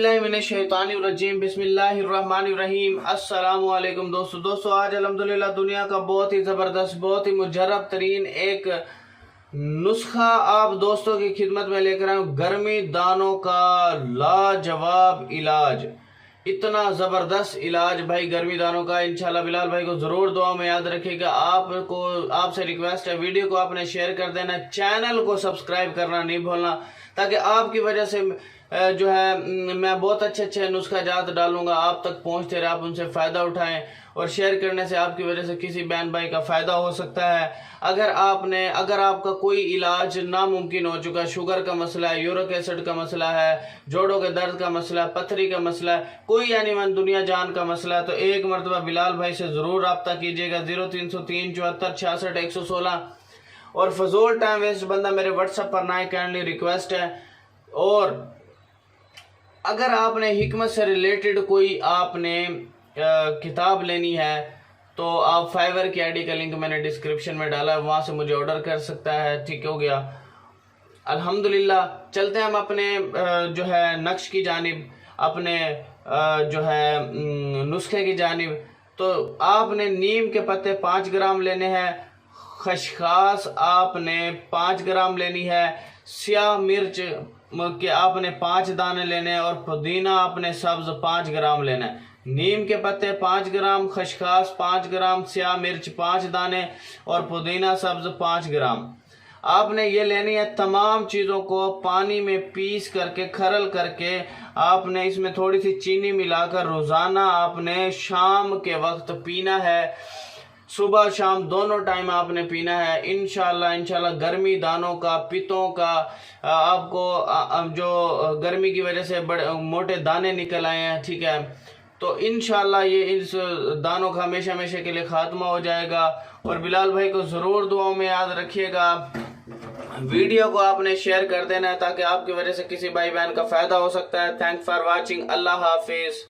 बिस्मिल्लाहिर्रहमानिर्रहीम बिस्मिल्लाहिर्रहमानिर्रहीम। अस्सलामु अलैकुम दोस्तों आज अल्हम्दुलिल्लाह दुनिया का बहुत ही ज़बरदस्त, बहुत ही मुजर्रब तरीन एक नुस्खा आप दोस्तों की खिदमत में लेकर आया हूँ। गर्मी दानों का लाजवाब इलाज, इतना ज़बरदस्त इलाज भाई गर्मी दानों का। इंशाल्लाह बिलाल भाई को ज़रूर दुआ में याद रखिएगा। आपसे रिक्वेस्ट है, वीडियो को आपने शेयर कर देना, चैनल को सब्सक्राइब करना नहीं भूलना, ताकि आपकी वजह से जो है मैं बहुत अच्छे नुस्खा जात डालूंगा, आप तक पहुंचते रहे, आप उनसे फ़ायदा उठाएं। और शेयर करने से आपकी वजह से किसी बहन भाई का फ़ायदा हो सकता है। अगर आपका कोई इलाज नामुमकिन हो चुका है, शुगर का मसला है, यूरिक एसिड का मसला है, जोड़ों के दर्द का मसला है, पथरी का मसला है, कोई यानी मन दुनिया जान का मसला है, तो एक मरतबा बिलाल भाई से ज़रूर रब्ता कीजिएगा। 0303 74 66 116। और फजूल टाइम वेस्ट बंदा मेरे व्हाट्सएप पर ना आए, काइंडली रिक्वेस्ट है। और अगर आपने हिकमत से रिलेटेड कोई आपने किताब लेनी है तो आप फाइवर की आईडी का लिंक मैंने डिस्क्रिप्शन में डाला है, वहाँ से मुझे ऑर्डर कर सकता है। ठीक हो गया, अल्हम्दुलिल्लाह। चलते हैं हम अपने जो है नक्श की जानिब, अपने जो है नुस्खे की जानिब। तो आपने नीम के पत्ते 5 ग्राम लेने हैं, खसखस आपने 5 ग्राम लेनी है, स्याह मिर्च के आपने 5 दाने लेने हैं, और पुदीना आपने सब्ज 5 ग्राम लेना है। नीम के पत्ते 5 ग्राम, खसखस 5 ग्राम, स्याह मिर्च 5 दाने और पुदीना सब्ज 5 ग्राम। आपने ये लेनी है। तमाम चीज़ों को पानी में पीस करके, खरल करके, आपने इसमें थोड़ी सी चीनी मिलाकर रोज़ाना आपने शाम के वक्त पीना है। सुबह शाम दोनों टाइम आपने पीना है। इंशाल्लाह गर्मी दानों का, पित्तों का, आपको जो गर्मी की वजह से बड़े मोटे दाने निकल आए हैं, ठीक है, तो इंशाल्लाह ये इस दानों का हमेशा हमेशा के लिए खात्मा हो जाएगा। और बिलाल भाई को ज़रूर दुआओं में याद रखिएगा। वीडियो को आपने शेयर कर देना है, ताकि आपकी वजह से किसी भाई बहन का फ़ायदा हो सकता है। Thanks for watching. अल्लाह हाफिज़।